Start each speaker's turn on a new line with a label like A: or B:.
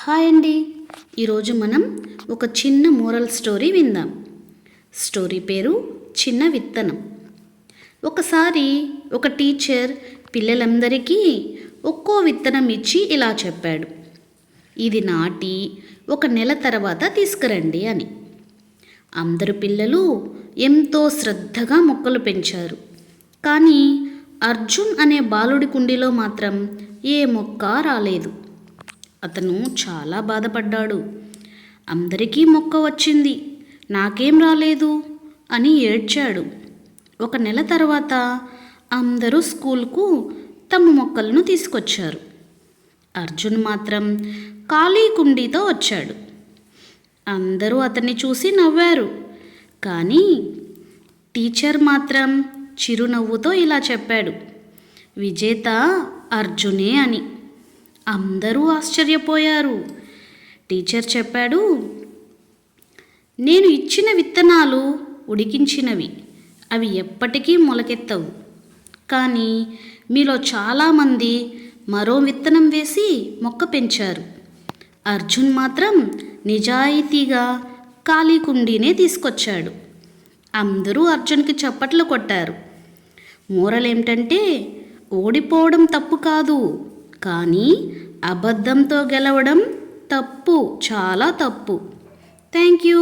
A: Hi అండి. ఈరోజు మనం ఒక చిన్న మోరల్ స్టోరీ విందాం. స్టోరీ పేరు చిన్న విత్తనం. ఒకసారి ఒక టీచర్ పిల్లలందరికీ ఒక్కో విత్తనం ఇచ్చి ఇలా చెప్పాడు, ఇది నాటి 1 నెల తర్వాత తీసుకురండి అని. అందరు పిల్లలు ఎంతో శ్రద్ధగా మొక్కలు పెంచారు. కానీ అర్జున్ అనే బాలుడి కుండీలో మాత్రం ఏ మొక్క రాలేదు. అతను చాలా బాధపడ్డాడు. అందరికీ మొక్క వచ్చింది, నాకేం రాలేదు అని ఏడ్చాడు. 1 నెల తర్వాత అందరూ స్కూల్కు తమ మొక్కలను తీసుకొచ్చారు. అర్జున్ మాత్రం ఖాళీ కుండీతో వచ్చాడు. అందరూ అతన్ని చూసి నవ్వారు. కానీ టీచర్ మాత్రం చిరునవ్వుతో ఇలా చెప్పాడు, విజేత అర్జునే అని. అందరూ ఆశ్చర్యపోయారు. టీచర్ చెప్పాడు, నేను ఇచ్చిన విత్తనాలు ఉడికించినవి, అవి ఎప్పటికీ మొలకెత్తవు. కానీ మీలో చాలామంది మరో విత్తనం వేసి మొక్క పెంచారు. అర్జున్ మాత్రం నిజాయితీగా ఖాళీ కుండీనే తీసుకొచ్చాడు. అందరూ అర్జున్కి చప్పట్లు కొట్టారు. మోరల్ ఏమిటంటే, ఓడిపోవడం తప్పు కాదు, కానీ అబద్ధంతో గెలవడం తప్పు, చాలా తప్పు. Thank you.